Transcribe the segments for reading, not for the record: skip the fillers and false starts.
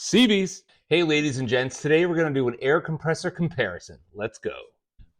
CBs. Hey ladies and gents, today we're going to do an air compressor comparison. Let's go.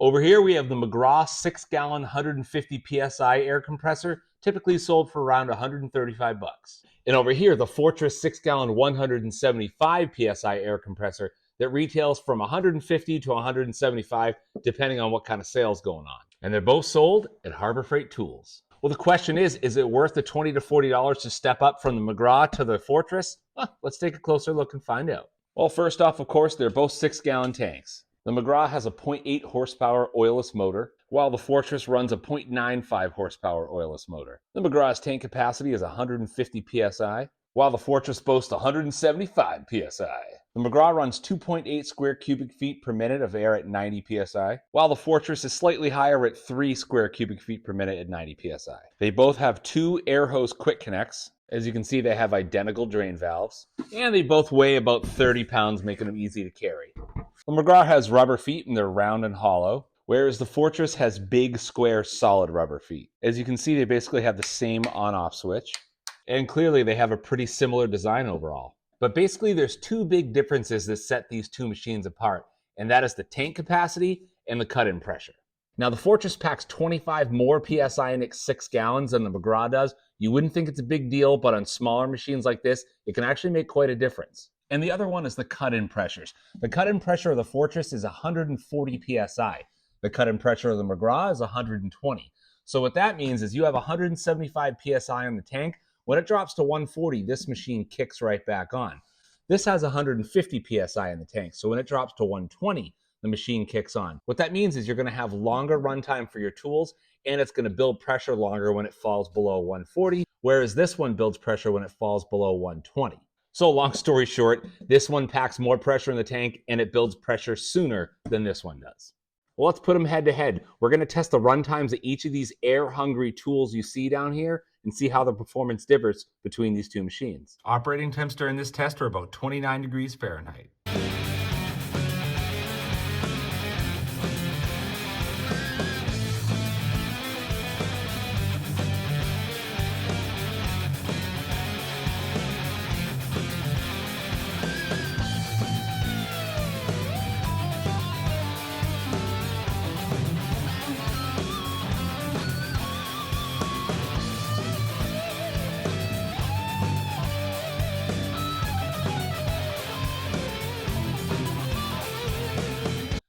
Over here we have the McGraw 6-gallon 150 PSI air compressor, typically sold for around 135 bucks. And over here the Fortress 6-gallon 175 PSI air compressor that retails from 150 to 175 depending on what kind of sale's going on. And they're both sold at Harbor Freight Tools. Well, the question is it worth the $20 to $40 to step up from the McGraw to the Fortress? Let's take a closer look and find out. Well, first off, of course, they're both 6-gallon tanks. The McGraw has a 0.8 horsepower oilless motor, while the Fortress runs a 0.95 horsepower oilless motor. The McGraw's tank capacity is 150 psi, while the Fortress boasts 175 psi. The McGraw runs 2.8 square cubic feet per minute of air at 90 psi, while the Fortress is slightly higher at 3 square cubic feet per minute at 90 psi. They both have two air hose quick connects. As you can see, they have identical drain valves, and they both weigh about 30 pounds, making them easy to carry. The McGraw has rubber feet, and they're round and hollow, whereas the Fortress has big, square, solid rubber feet. As you can see, they basically have the same on-off switch, and clearly they have a pretty similar design overall. But basically, there's two big differences that set these two machines apart, and that is the tank capacity and the cut-in pressure. Now, the Fortress packs 25 more PSI in its 6 gallons than the McGraw does. You wouldn't think it's a big deal, but on smaller machines like this, it can actually make quite a difference. And the other one is the cut-in pressures. The cut-in pressure of the Fortress is 140 PSI. The cut-in pressure of the McGraw is 120. So what that means is you have 175 PSI on the tank. When it drops to 140, this machine kicks right back on. This has 150 PSI in the tank, so when it drops to 120, the machine kicks on. What that means is you're going to have longer runtime for your tools, and it's going to build pressure longer when it falls below 140, whereas this one builds pressure when it falls below 120. So long story short, this one packs more pressure in the tank, and it builds pressure sooner than this one does. Well, let's put them head to head. We're going to test the run times of each of these air-hungry tools you see down here and see how the performance differs between these two machines. Operating temps during this test are about 29 degrees Fahrenheit.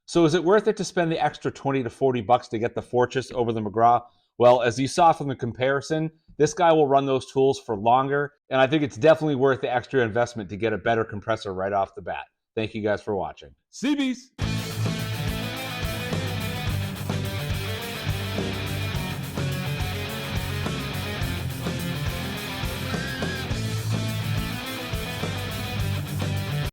So is it worth it to spend the extra 20 to 40 bucks to get the Fortress over the McGraw? Well, as you saw from the comparison, this guy will run those tools for longer, and I think it's definitely worth the extra investment to get a better compressor right off the bat. Thank you guys for watching. CBs!